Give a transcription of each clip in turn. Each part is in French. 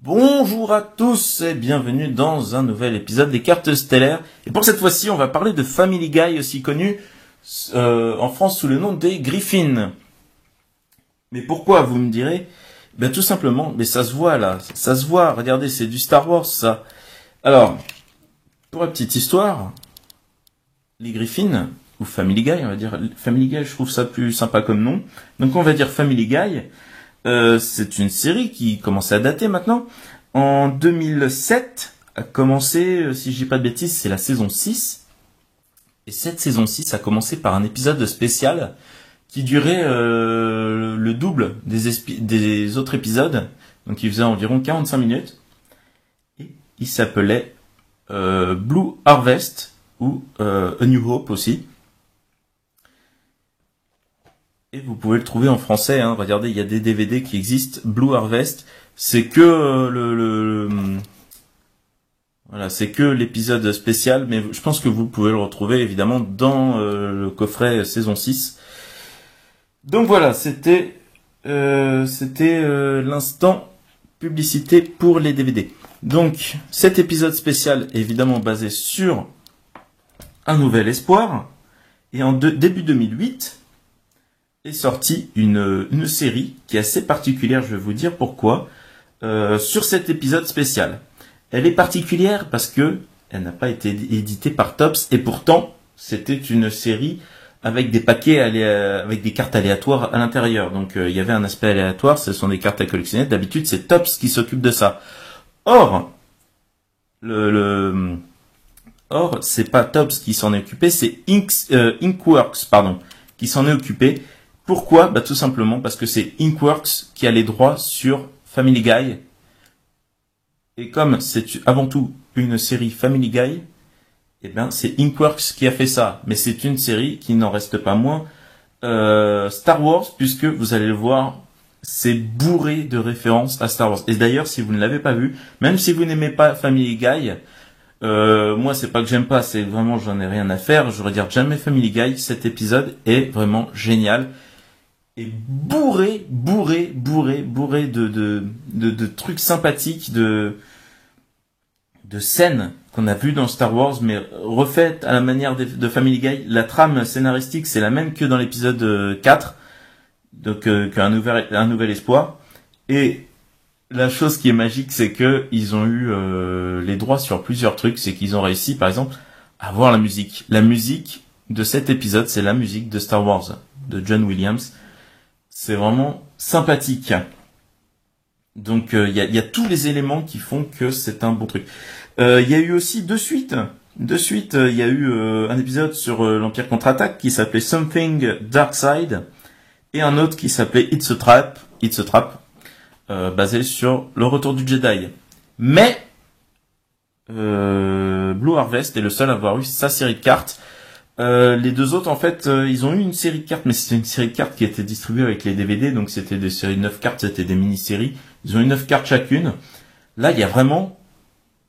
Bonjour à tous et bienvenue dans un nouvel épisode des cartes stellaires. Et pour cette fois-ci, on va parler de Family Guy, aussi connu en France sous le nom des Griffins. Mais pourquoi, vous me direz? Ben tout simplement, mais ça se voit là, ça se voit, regardez, c'est du Star Wars ça. Alors, pour la petite histoire, les Griffins, ou Family Guy, on va dire, Family Guy, je trouve ça plus sympa comme nom. Donc on va dire Family Guy. C'est une série qui commence à dater maintenant. En 2007 a commencé, si je dis pas de bêtises, c'est la saison 6. Et cette saison 6 a commencé par un épisode spécial qui durait le double des autres épisodes. Donc il faisait environ 45 minutes. Et il s'appelait Blue Harvest ou A New Hope aussi. Et vous pouvez le trouver en français, hein. Regardez, il y a des DVD qui existent. Blue Harvest, c'est que voilà, c'est que l'épisode spécial, mais je pense que vous pouvez le retrouver évidemment dans le coffret saison 6. Donc voilà, c'était l'instant publicité pour les DVD. Donc cet épisode spécial est évidemment basé sur Un Nouvel Espoir, et en début 2008 est sortie une série qui est assez particulière, je vais vous dire pourquoi, sur cet épisode spécial. Elle est particulière parce que elle n'a pas été éditée par Topps, et pourtant c'était une série avec des paquets avec des cartes aléatoires à l'intérieur. Donc il y avait un aspect aléatoire, ce sont des cartes à collectionner. D'habitude c'est Topps qui s'occupe de ça. Or, c'est pas Topps qui s'en est occupé, c'est Inkworks, qui s'en est occupé. Pourquoi? Bah tout simplement parce que c'est Inkworks qui a les droits sur Family Guy. Et comme c'est avant tout une série Family Guy, eh ben c'est Inkworks qui a fait ça. Mais c'est une série qui n'en reste pas moins Star Wars, puisque vous allez le voir, c'est bourré de références à Star Wars. Et d'ailleurs, si vous ne l'avez pas vu, même si vous n'aimez pas Family Guy, moi c'est pas que j'aime pas, c'est vraiment j'en ai rien à faire, je regarde jamais Family Guy. Cet épisode est vraiment génial. Et bourré de trucs sympathiques, de scènes qu'on a vues dans Star Wars, mais refaites à la manière de Family Guy. La trame scénaristique, c'est la même que dans l'épisode 4, donc qu'un nouvel espoir. Et la chose qui est magique, c'est que ils ont eu les droits sur plusieurs trucs. C'est qu'ils ont réussi, par exemple, à avoir la musique. La musique de cet épisode, c'est la musique de Star Wars, de John Williams. C'est vraiment sympathique. Donc il y a tous les éléments qui font que c'est un bon truc. Il y a eu aussi deux suites. Il y a eu un épisode sur l'Empire contre-attaque qui s'appelait Something Dark Side, et un autre qui s'appelait It's a Trap, basé sur le retour du Jedi. Mais Blue Harvest est le seul à avoir eu sa série de cartes. Les deux autres, en fait, ils ont eu une série de cartes, mais c'était une série de cartes qui était distribuée avec les DVD, donc c'était des séries de 9 cartes, c'était des mini-séries. Ils ont eu 9 cartes chacune. Là, il y a vraiment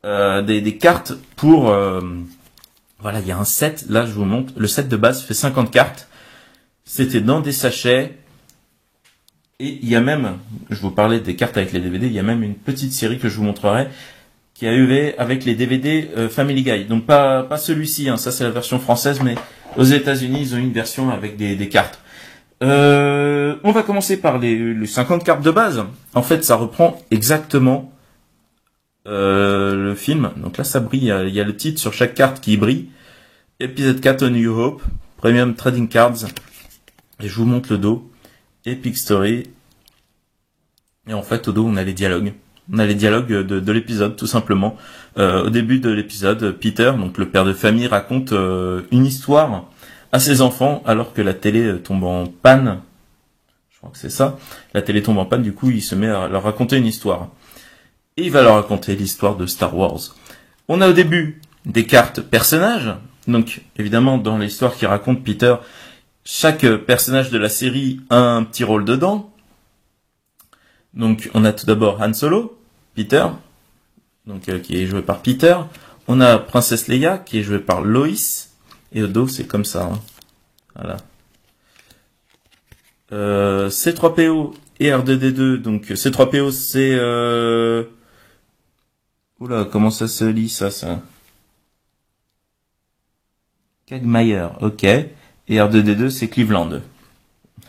des cartes pour... voilà, il y a un set, là je vous montre, le set de base fait 50 cartes. C'était dans des sachets. Et il y a même, je vous parlais des cartes avec les DVD, il y a même une petite série que je vous montrerai, qui a eu avec les DVD Family Guy. Donc pas celui-ci, hein, ça c'est la version française, mais aux États-Unis ils ont une version avec des cartes. On va commencer par les 50 cartes de base. En fait, ça reprend exactement le film. Donc là, ça brille. Il y a le titre sur chaque carte qui brille. Épisode 4, A New Hope, Premium Trading Cards. Et je vous montre le dos. Epic Story. Et en fait, au dos, on a les dialogues. On a les dialogues de l'épisode, tout simplement. Au début de l'épisode, Peter, donc le père de famille, raconte une histoire à ses enfants alors que la télé tombe en panne. Je crois que c'est ça. La télé tombe en panne, du coup, il se met à leur raconter une histoire. Et il va leur raconter l'histoire de Star Wars. On a au début des cartes personnages. Donc, évidemment, dans l'histoire qui raconte Peter, chaque personnage de la série a un petit rôle dedans. Donc, on a tout d'abord Han Solo, Peter, donc qui est joué par Peter. On a Princesse Leia, qui est jouée par Lois. Et au dos, c'est comme ça. Hein. Voilà. C3PO et R2D2. Donc C3PO, c'est Oula, comment ça se lit ça? Quagmire, ok. Et R2D2, c'est Cleveland.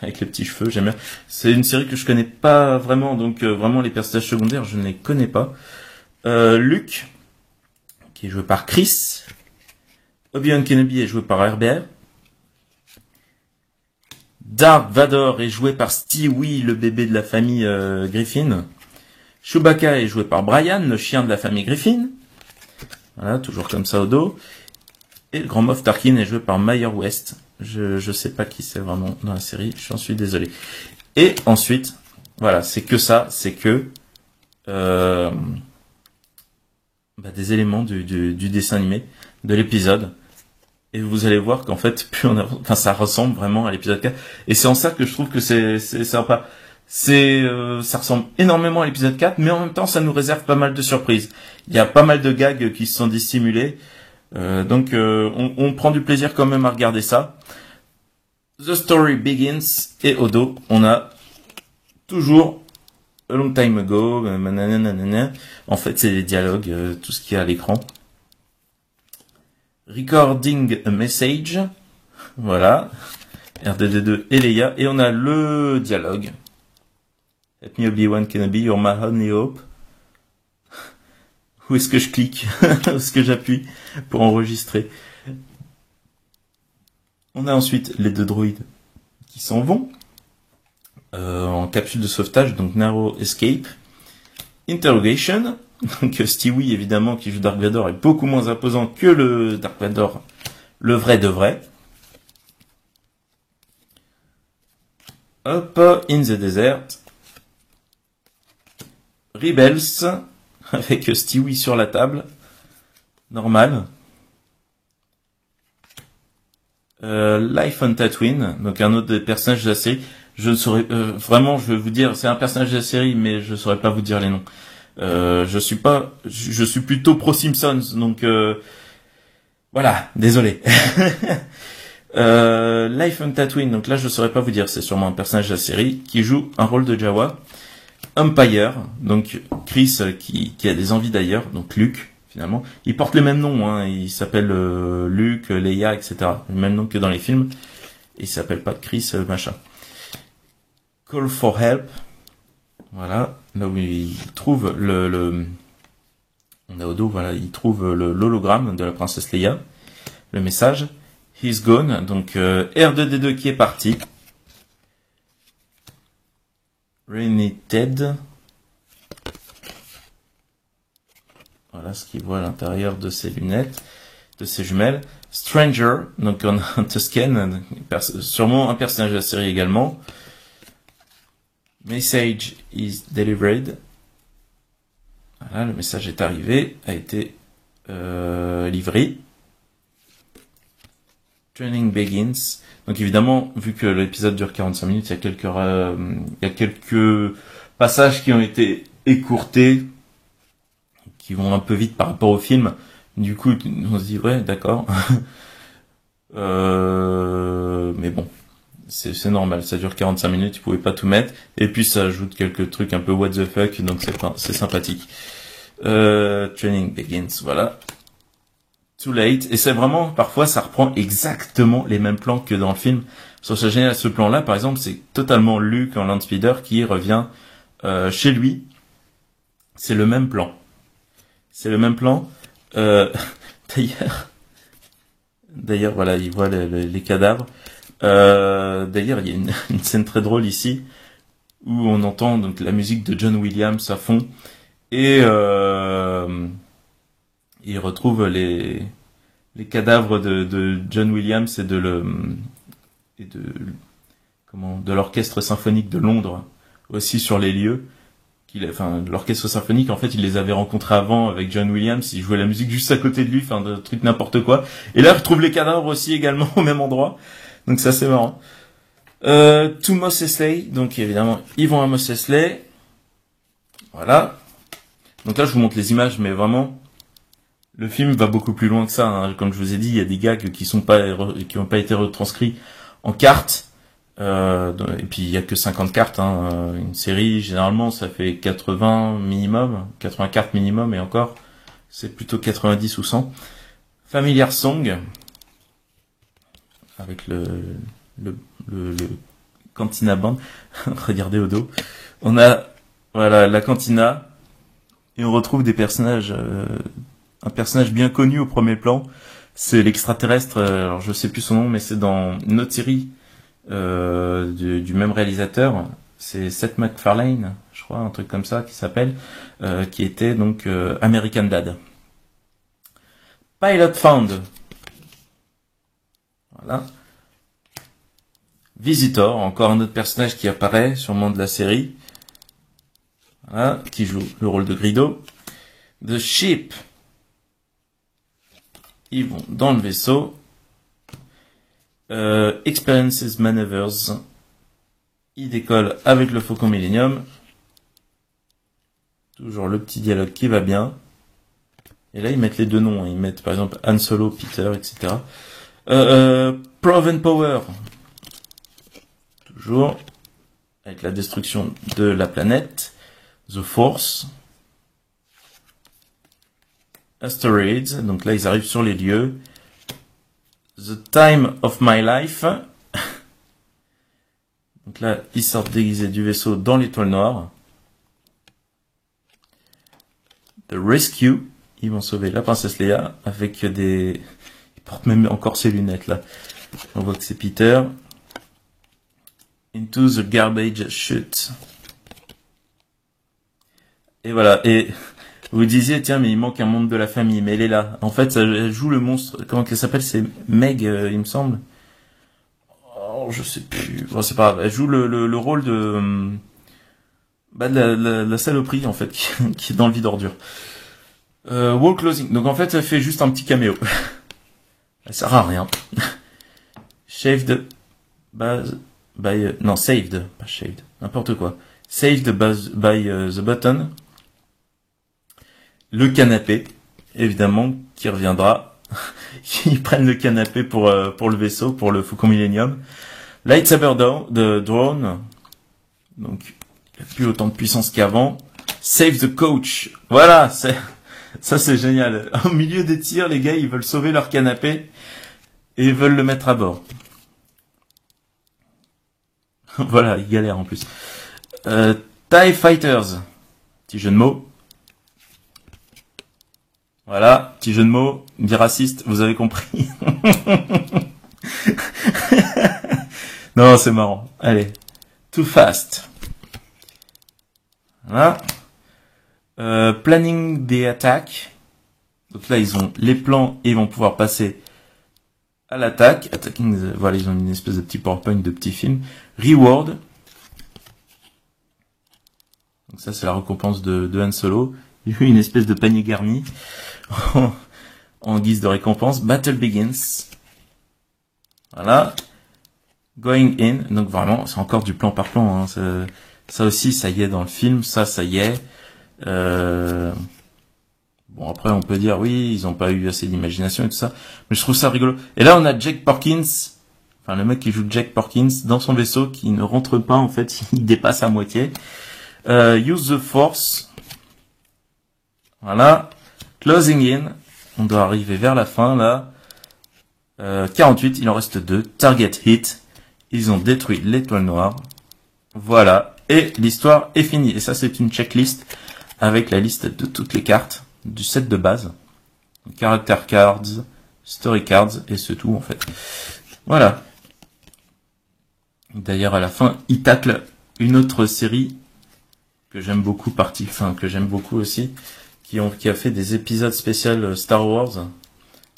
Avec les petits cheveux, j'aime bien. C'est une série que je connais pas vraiment, donc vraiment les personnages secondaires, je ne les connais pas. Luke, qui est joué par Chris. Obi-Wan Kenobi est joué par Herbert. Darth Vader est joué par Stewie, le bébé de la famille Griffin. Chewbacca est joué par Brian, le chien de la famille Griffin. Voilà, toujours comme ça au dos. Et le grand Moff Tarkin est joué par Mayer West. Je sais pas qui c'est vraiment dans la série, j'en suis désolé. Et ensuite, voilà, c'est que ça, c'est que des éléments du dessin animé, de l'épisode. Et vous allez voir qu'en fait, plus on avance, enfin, ça ressemble vraiment à l'épisode 4. Et c'est en ça que je trouve que c'est sympa. Ça ressemble énormément à l'épisode 4, mais en même temps, ça nous réserve pas mal de surprises. Il y a pas mal de gags qui se sont dissimulés. Donc, on prend du plaisir quand même à regarder ça. The Story Begins. Et au dos, on a toujours A Long Time Ago. En fait, c'est les dialogues, tout ce qu'il y a à l'écran. Recording a Message. Voilà. R2D2 et Leia. Et on a le dialogue. Let me Obi-Wan Kenobi, you're my only hope. Où est-ce que je clique? Où est-ce que j'appuie pour enregistrer? On a ensuite les deux droïdes qui s'en vont en capsule de sauvetage, donc Narrow Escape. Interrogation. Donc Stewie, évidemment, qui joue Dark Vador, est beaucoup moins imposant que le Dark Vador, le vrai de vrai. Hop, In the Desert. Rebels, avec Stewie sur la table. Normal. Life on Tatooine, donc un autre des personnages de la série. Je ne saurais vraiment, je vais vous dire, c'est un personnage de la série, mais je saurais pas vous dire les noms. Je suis plutôt pro Simpsons, donc voilà, désolé. Life on Tatooine, donc là je saurais pas vous dire, c'est sûrement un personnage de la série qui joue un rôle de Jawa. Empire, donc Chris qui a des envies d'ailleurs, donc Luke. Finalement, ils portent les mêmes noms, hein. Il s'appelle Luke, Leia, etc. Le même nom que dans les films. Et il s'appelle pas Chris, machin. Call for help. Voilà, là où il trouve on a au dos, voilà, il trouve l'hologramme de la princesse Leia. Le message. He's gone. Donc R2D2 qui est parti. Reunited. Voilà ce qu'il voit à l'intérieur de ses lunettes, de ses jumelles. Stranger, donc on a un Tusken, sûrement un personnage de la série également. Message is delivered. Voilà, le message est arrivé, a été livré. Training begins. Donc évidemment, vu que l'épisode dure 45 minutes, il y a quelques passages qui ont été écourtés, qui vont un peu vite par rapport au film. Du coup, on se dit, ouais, d'accord. Mais bon, c'est normal, ça dure 45 minutes, ils pouvaient pas tout mettre. Et puis, ça ajoute quelques trucs un peu what the fuck, donc c'est sympathique. Training begins, voilà. Too late. Et c'est vraiment, parfois, ça reprend exactement les mêmes plans que dans le film. Sur ce génial, ce plan-là, par exemple, c'est totalement Luke en Landspeeder qui revient chez lui. C'est le même plan. C'est le même plan. D'ailleurs, voilà, il voit les cadavres. D'ailleurs, il y a une scène très drôle ici où on entend donc la musique de John Williams à fond et il retrouve les cadavres de John Williams et de l'orchestre symphonique de Londres aussi sur les lieux. L'orchestre symphonique, en fait, il les avait rencontrés avant avec John Williams, il jouait la musique juste à côté de lui, de trucs n'importe quoi. Et là, il retrouve les cadavres aussi également au même endroit. Donc ça, c'est marrant. To Mos Eisley, donc évidemment, ils vont à Mos Eisley. Voilà. Donc là, je vous montre les images, mais vraiment, le film va beaucoup plus loin que ça, hein. Comme je vous ai dit, il y a des gags qui n'ont pas été retranscrits en cartes. Et puis il y a que 50 cartes, hein. Une série généralement ça fait 80 minimum, 80 cartes minimum et encore. c'est plutôt 90 ou 100. Familiar Song, avec le Cantina Band. Regardez au dos. On a, voilà, la Cantina, et on retrouve des personnages, un personnage bien connu au premier plan. C'est l'extraterrestre, alors je sais plus son nom, mais c'est dans une autre série du même réalisateur. C'est Seth MacFarlane, je crois, un truc comme ça, qui s'appelle, qui était donc American Dad. Pilot Found. Voilà. Visitor, encore un autre personnage qui apparaît, sûrement de la série. Voilà, qui joue le rôle de Grido. The Ship. Ils vont dans le vaisseau. Experiences Maneuvers. Ils décollent avec le Faucon Millennium. Toujours le petit dialogue qui va bien. Et là, ils mettent les deux noms. Ils mettent par exemple Han Solo, Peter, etc. Proven Power. Toujours. Avec la destruction de la planète. The Force. Asteroids. Donc là, ils arrivent sur les lieux. The Time of My Life. Donc là, ils sortent déguisés du vaisseau dans l'étoile noire. The Rescue. Ils vont sauver la princesse Leia avec des... Ils portent même encore ses lunettes là. On voit que c'est Peter. Into the Garbage Chute. Et voilà. Et vous disiez, tiens, mais il manque un membre de la famille. Mais elle est là. En fait, elle joue le monstre. Comment qu'elle s'appelle? C'est Meg, il me semble. Oh, je sais plus. Bon, c'est pas grave. Elle joue le rôle de... de la saloperie, en fait, qui est dans le vide ordure. Wall Closing. Donc en fait, elle fait juste un petit caméo. Elle sert à rien. Shaved by... non, saved. Pas shaved. N'importe quoi. Saved by the button. Le canapé, évidemment, qui reviendra. Ils prennent le canapé pour le vaisseau, pour le Faucon Millennium. Lightsaber de drone. Donc, il n'y a plus autant de puissance qu'avant. Save the coach. Voilà, ça c'est génial. Au milieu des tirs, les gars, ils veulent sauver leur canapé et ils veulent le mettre à bord. Voilà, ils galèrent en plus. TIE Fighters. Petit jeu de mots. Voilà, petit jeu de mots. Dit raciste, vous avez compris. Non, c'est marrant. Allez. Too Fast. Voilà. Planning the attack. Donc là, ils ont les plans et ils vont pouvoir passer à l'attaque. Attacking, voilà, ils ont une espèce de petit PowerPoint, de petit film. Reward. Donc ça, c'est la récompense de Han Solo. Il y a eu une espèce de panier garni en guise de récompense. Battle Begins. Voilà. Going in. Donc vraiment, c'est encore du plan par plan. Hein. Ça aussi, ça y est dans le film. Ça y est. Bon, après, on peut dire, oui, ils ont pas eu assez d'imagination et tout ça. Mais je trouve ça rigolo. Et là, on a Jake Porkins. Enfin, le mec qui joue Jake Porkins dans son vaisseau qui ne rentre pas, en fait. Il dépasse à moitié. Use the Force. Voilà. Closing in. On doit arriver vers la fin, là. 48, il en reste 2. Target hit. Ils ont détruit l'étoile noire. Voilà. Et l'histoire est finie. Et ça, c'est une checklist avec la liste de toutes les cartes du set de base. Character cards, story cards, et c'est tout, en fait. Voilà. D'ailleurs, à la fin, il tacle une autre série que j'aime beaucoup, que j'aime beaucoup aussi, qui a fait des épisodes spéciaux Star Wars.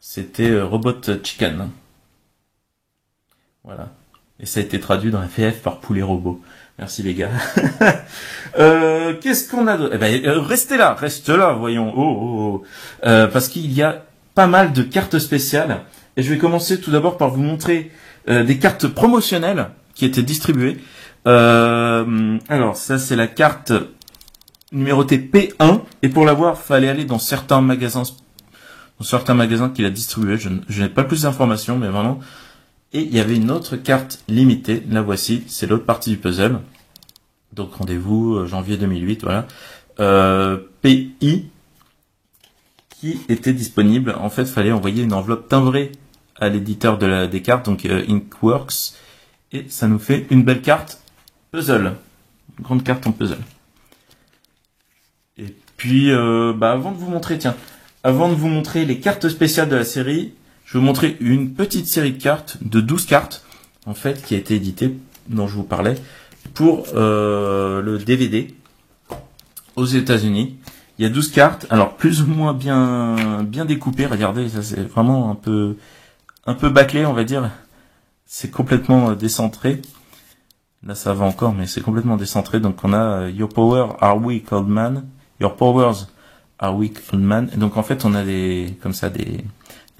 C'était Robot Chicken. Voilà. Et ça a été traduit dans la FF par Poulet Robot. Merci les gars. Qu'est-ce qu'on a d'autre? Eh ben, reste là, voyons. Parce qu'il y a pas mal de cartes spéciales. Et je vais commencer tout d'abord par vous montrer des cartes promotionnelles qui étaient distribuées. Alors, ça c'est la carte numérotée P1. Et pour l'avoir, fallait aller dans certains magasins qu'il a distribué. Je n'ai pas plus d'informations, mais vraiment. Et il y avait une autre carte limitée. La voici. C'est l'autre partie du puzzle. Donc rendez-vous janvier 2008. Voilà. PI. qui était disponible. En fait, il fallait envoyer une enveloppe timbrée à l'éditeur des cartes, donc Inkworks, et ça nous fait une belle carte puzzle, une grande carte en puzzle. Et puis, avant de vous montrer, avant de vous montrer les cartes spéciales de la série, je vais vous montrer une petite série de cartes, de 12 cartes, en fait, qui a été éditée, dont je vous parlais, pour le DVD aux États-Unis. Il y a 12 cartes, alors plus ou moins bien découpées. Regardez, ça c'est vraiment un peu bâclé, on va dire. C'est complètement décentré. Là, ça va encore, mais c'est complètement décentré. Donc, on a Your Power Are Weak, Old Man. Your Powers Are Weak, Old Man. Et donc, en fait, on a des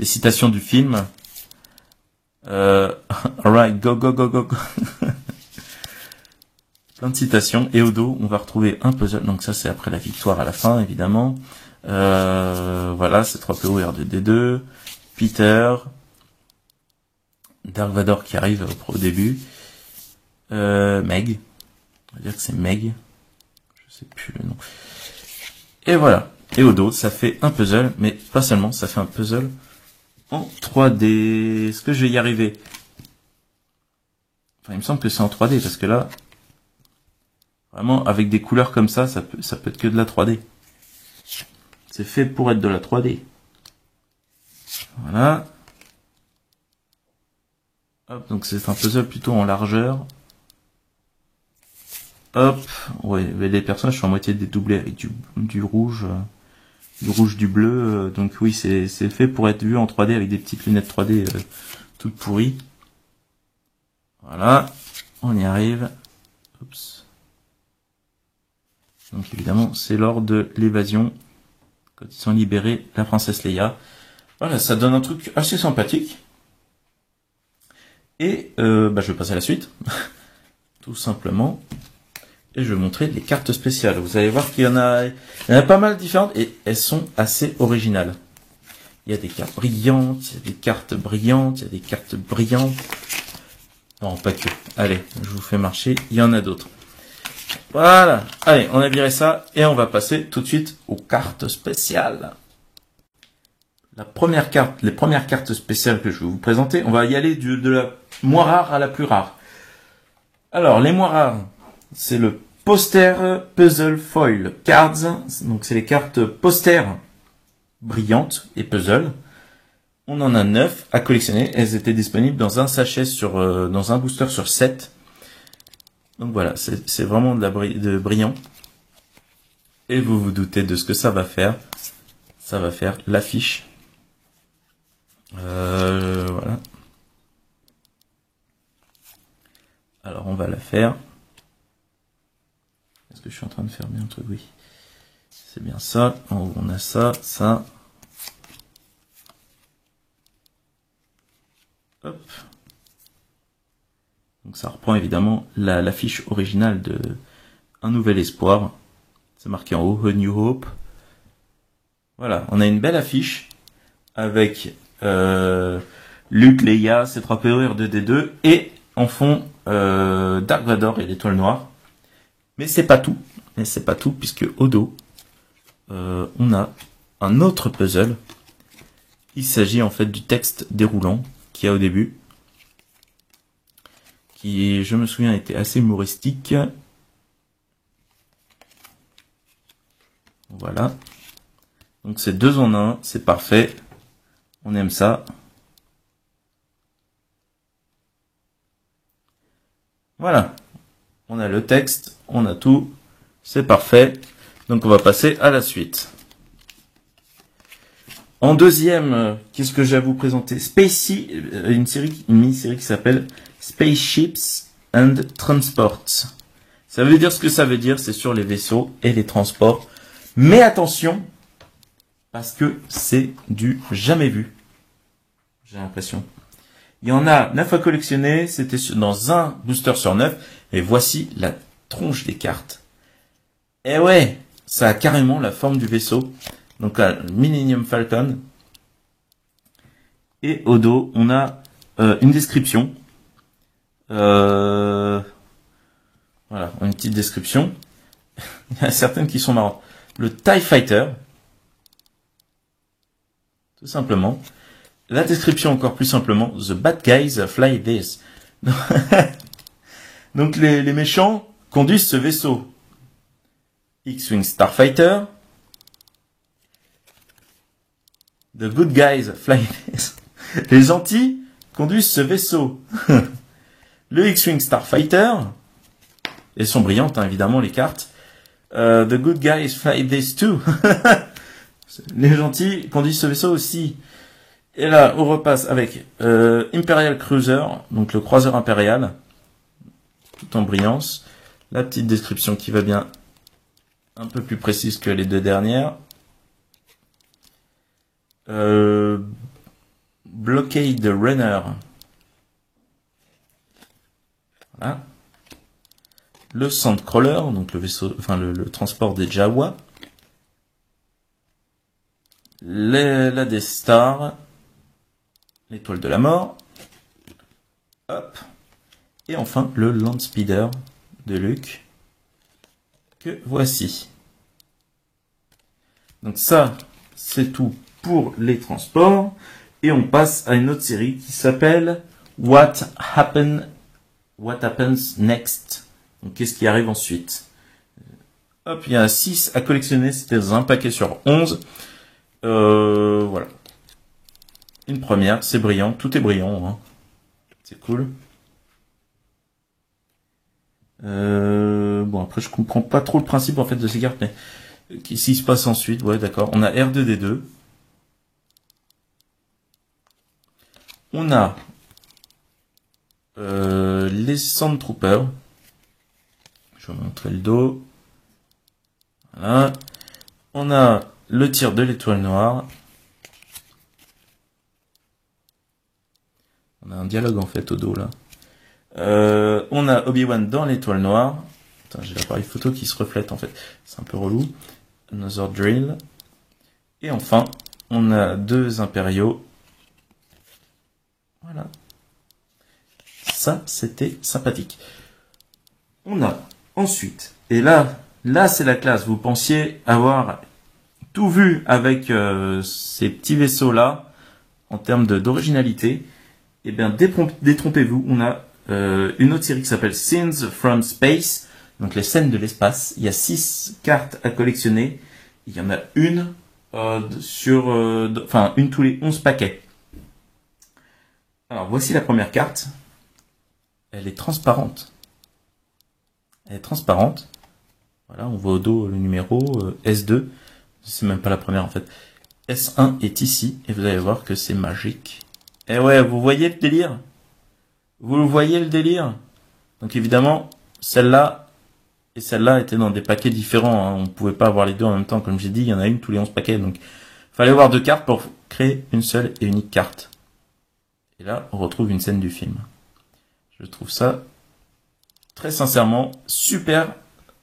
citations du film. Alright, go, go, go, go, go. Plein de citations. Et au dos, on va retrouver un puzzle. Donc, ça, c'est après la victoire à la fin, évidemment. Voilà, c'est 3PO R2D2. Peter. Dark Vador qui arrive au début. Meg. On va dire que c'est Meg. Je sais plus le nom. Et voilà. Et au dos, ça fait un puzzle, mais pas seulement, ça fait un puzzle en 3D. Est-ce que je vais y arriver? Enfin, il me semble que c'est en 3D, parce que là, vraiment, avec des couleurs comme ça peut être que de la 3D. C'est fait pour être de la 3D. Voilà. Hop, donc c'est un puzzle plutôt en largeur. Hop, ouais, les personnages sont à moitié dédoublés avec du rouge, du bleu. Donc oui, c'est fait pour être vu en 3D avec des petites lunettes 3D toutes pourries. Voilà, on y arrive. Oups. Donc évidemment, c'est lors de l'évasion, quand ils sont libérés, la princesse Leia. Voilà, ça donne un truc assez sympathique. Et je vais passer à la suite, tout simplement. Et je vais montrer les cartes spéciales. Vous allez voir qu'il y en a pas mal différentes et elles sont assez originales. Il y a des cartes brillantes, il y a des cartes brillantes, il y a des cartes brillantes. Non, pas que. Allez, je vous fais marcher, il y en a d'autres. Voilà. Allez, on a viré ça et on va passer tout de suite aux cartes spéciales. Les premières cartes spéciales que je vais vous présenter, on va y aller de la moins rare à la plus rare. Alors, les moins rares, c'est le Poster Puzzle Foil Cards. Donc, c'est les cartes poster brillantes et puzzle. On en a 9 à collectionner. Elles étaient disponibles dans un sachet dans un booster sur 7. Donc voilà, c'est vraiment de brillant. Et vous vous doutez de ce que ça va faire. Ça va faire l'affiche. Voilà. Alors on va la faire. Est-ce que je suis en train de faire bien le truc? Oui. C'est bien ça. En haut on a ça, ça. Hop. Donc ça reprend évidemment l'affiche originale de Un Nouvel Espoir. C'est marqué en haut, A New Hope. Voilà, on a une belle affiche avec Luke, Leia, C3PO, R2D2 et en fond Dark Vador et l'étoile noire. Mais c'est pas tout. Puisque au dos on a un autre puzzle. Il s'agit en fait du texte déroulant qu'il y a au début, qui, je me souviens, était assez humoristique. Voilà. Donc c'est 2 en 1, c'est parfait. On aime ça. Voilà. On a le texte, on a tout. C'est parfait. Donc on va passer à la suite. En deuxième, qu'est-ce que j'ai à vous présenter? Une mini-série qui s'appelle Spaceships and Transports. Ça veut dire ce que ça veut dire, c'est sur les vaisseaux et les transports. Mais attention, parce que c'est du jamais vu. J'ai l'impression. Il y en a 9 à collectionner, c'était dans un booster sur 9. Et voici la tronche des cartes. Et ouais, ça a carrément la forme du vaisseau. Donc un Millennium Falcon. Et au dos, on a une description. Voilà, une petite description. Il y en a certaines qui sont marrantes. Le TIE Fighter. tout simplement. La description encore plus simplement, The bad guys fly this. Donc les méchants conduisent ce vaisseau. X-Wing Starfighter. The good guys fly this. Les gentils conduisent ce vaisseau. Le X-Wing Starfighter. Elles sont brillantes, hein, évidemment, les cartes. The good guys fly this too. Les gentils conduisent ce vaisseau aussi. Et là, on repasse avec Imperial Cruiser, donc le croiseur impérial, tout en brillance. La petite description qui va bien, un peu plus précise que les deux dernières. Blockade Runner. Voilà. Le Sandcrawler, donc le vaisseau, enfin le transport des Jawa. La Death Star. L'étoile de la mort. Hop. Et enfin le Landspeeder de Luke. Que voici. Donc ça, c'est tout pour les transports. Et on passe à une autre série qui s'appelle What Happens Next. Donc qu'est-ce qui arrive ensuite? Hop, il y a 6 à collectionner, c'était dans un paquet sur 11. Voilà. Une première, c'est brillant, tout est brillant, hein. C'est cool. Bon, après je comprends pas trop le principe en fait de ces cartes, mais qu'est-ce qui se passe ensuite? Ouais, d'accord. On a R2D2. On a les Sandtroopers. Je vais vous montrer le dos. Voilà. On a le tir de l'étoile noire. On a un dialogue en fait au dos là. On a Obi-Wan dans l'étoile noire. Attends, j'ai l'appareil photo qui se reflète en fait. C'est un peu relou. Another Drill. Et enfin, on a 2 impériaux. Voilà. Ça, c'était sympathique. On a ensuite, et là c'est la classe. Vous pensiez avoir tout vu avec ces petits vaisseaux là en termes d'originalité. Eh bien, détrompez-vous. On a une autre série qui s'appelle Scenes from Space, donc les scènes de l'espace. Il y a 6 cartes à collectionner. Il y en a une une tous les 11 paquets. Alors, voici la première carte. Elle est transparente. Elle est transparente. Voilà, on voit au dos le numéro S2. C'est même pas la première en fait. S1 est ici et vous allez voir que c'est magique. Et ouais, vous voyez le délire? Vous voyez le délire? Donc évidemment, celle-là et celle-là étaient dans des paquets différents, hein. On ne pouvait pas avoir les deux en même temps. Comme j'ai dit, il y en a une tous les 11 paquets. Donc il fallait avoir 2 cartes pour créer une seule et unique carte. Et là, on retrouve une scène du film. Je trouve ça, très sincèrement, super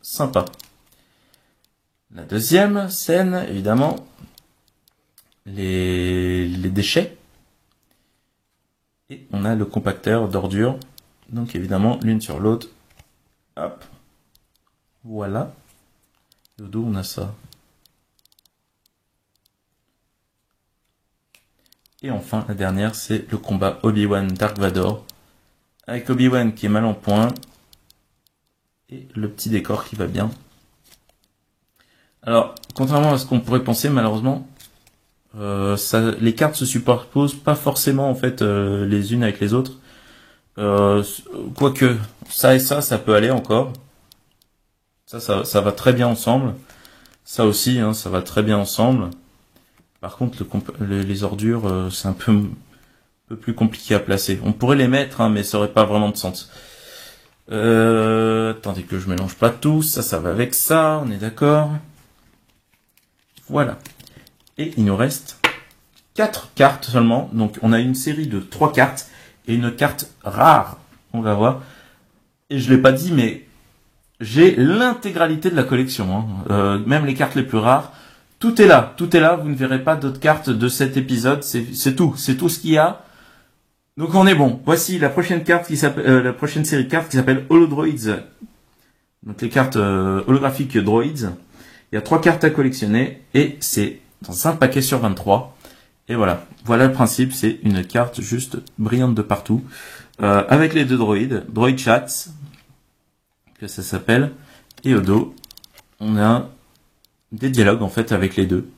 sympa. La deuxième scène, évidemment, les déchets. Et on a le compacteur d'ordures. Donc évidemment, l'une sur l'autre. Hop. Voilà. Et au dos, on a ça. Et enfin, la dernière, c'est le combat Obi-Wan Dark Vador. Avec Obi-Wan qui est mal en point. Et le petit décor qui va bien. Alors, contrairement à ce qu'on pourrait penser, malheureusement, les cartes se superposent pas forcément en fait les unes avec les autres. Quoique, ça et ça peut aller encore. Ça va très bien ensemble. Ça aussi, hein, ça va très bien ensemble. Par contre, les ordures, c'est un peu plus compliqué à placer. On pourrait les mettre, hein, mais ça aurait pas vraiment de sens. Attendez que je mélange pas tout. Ça va avec ça, on est d'accord. Voilà. Et il nous reste 4 cartes seulement. Donc on a une série de 3 cartes et une carte rare. On va voir. Et je l'ai pas dit, mais j'ai l'intégralité de la collection, hein. Même les cartes les plus rares. Tout est là. Tout est là. Vous ne verrez pas d'autres cartes de cet épisode. C'est tout. C'est tout ce qu'il y a. Donc on est bon. Voici la prochaine carte qui s'appelle la prochaine série de cartes qui s'appelle Holodroids. Donc les cartes holographiques Droids. Il y a 3 cartes à collectionner et c'est dans un paquet sur 23. Et voilà. Voilà le principe, c'est une carte juste brillante de partout. Avec les deux droïdes, Droid Chat, que ça s'appelle, et au dos, on a des dialogues en fait avec les deux.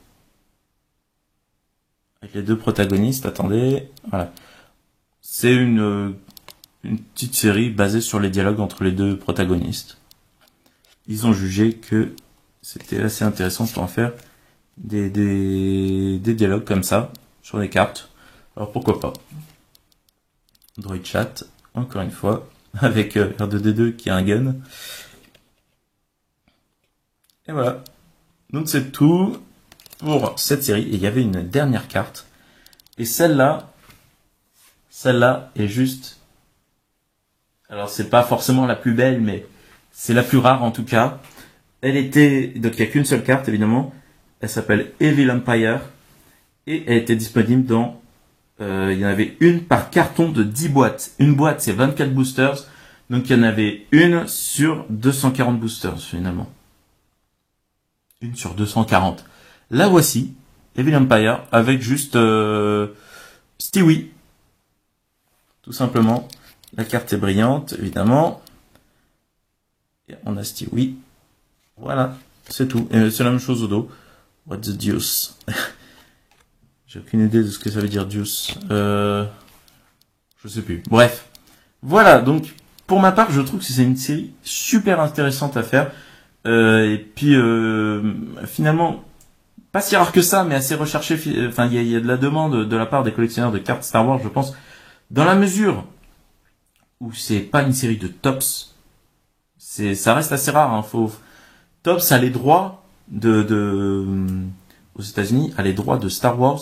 Avec les deux protagonistes, attendez, voilà. C'est une petite série basée sur les dialogues entre les deux protagonistes. Ils ont jugé que c'était assez intéressant pour en faire des dialogues comme ça, sur les cartes. Alors pourquoi pas. Droid Chat, encore une fois, avec R2D2 qui a un gun. Et voilà. Donc c'est tout pour cette série. Et il y avait une dernière carte. Et celle-là est juste... Alors c'est pas forcément la plus belle, mais c'est la plus rare en tout cas. Elle était... Donc il n'y a qu'une seule carte évidemment. Elle s'appelle Evil Empire. Et elle était disponible dans... il y en avait une par carton de 10 boîtes. Une boîte c'est 24 boosters. Donc il y en avait une sur 240 boosters finalement. Une sur 240. La voici, Evil Empire, avec juste Stewie. Tout simplement. La carte est brillante, évidemment. Et on a Stewie. Voilà, c'est tout. Et c'est la même chose au dos. What the deuce. J'ai aucune idée de ce que ça veut dire deuce. Je sais plus. Bref. Voilà, donc, pour ma part, je trouve que c'est une série super intéressante à faire. Et puis, finalement, pas si rare que ça, mais assez recherché. Enfin, il y a de la demande de la part des collectionneurs de cartes Star Wars, je pense. Dans la mesure où c'est pas une série de tops, ça reste assez rare. Hein, Tops a les droits aux États-Unis, a les droits de Star Wars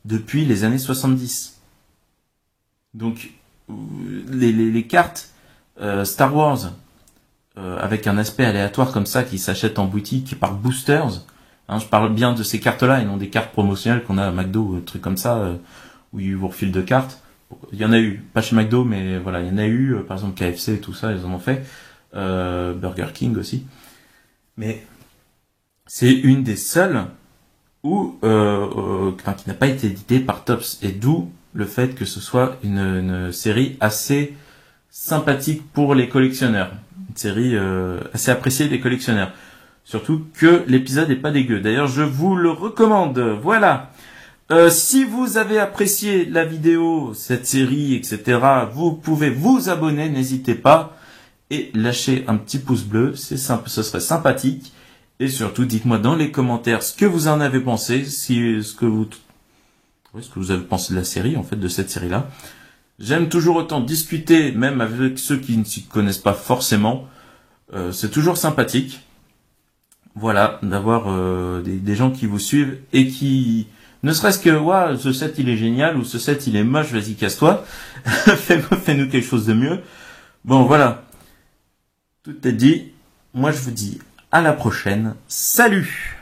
depuis les années 70. Donc, les cartes Star Wars avec un aspect aléatoire comme ça qui s'achètent en boutique par boosters. Hein, je parle bien de ces cartes-là et non des cartes promotionnelles qu'on a à McDo, trucs comme ça, où ils vous refilent de cartes. Il y en a eu, pas chez McDo, mais voilà, il y en a eu, par exemple KFC et tout ça, ils en ont fait. Burger King aussi. Mais c'est une des seules qui n'a pas été éditée par Topps. Et d'où le fait que ce soit une série assez sympathique pour les collectionneurs. Une série assez appréciée des collectionneurs. Surtout que l'épisode est pas dégueu. D'ailleurs, je vous le recommande. Voilà. Si vous avez apprécié la vidéo, cette série, etc., vous pouvez vous abonner, n'hésitez pas, et lâcher un petit pouce bleu, c'est simple, ce serait sympathique. Et surtout, dites-moi dans les commentaires ce que vous en avez pensé, ce que vous avez pensé de la série, en fait, de cette série-là. J'aime toujours autant discuter, même avec ceux qui ne s'y connaissent pas forcément. C'est toujours sympathique. Voilà, d'avoir des gens qui vous suivent et qui... Ne serait-ce que, ouais, ce set il est génial, ou ce set il est moche, vas-y casse-toi. Fais-nous quelque chose de mieux. Bon, voilà. Tout est dit. Moi, je vous dis à la prochaine. Salut!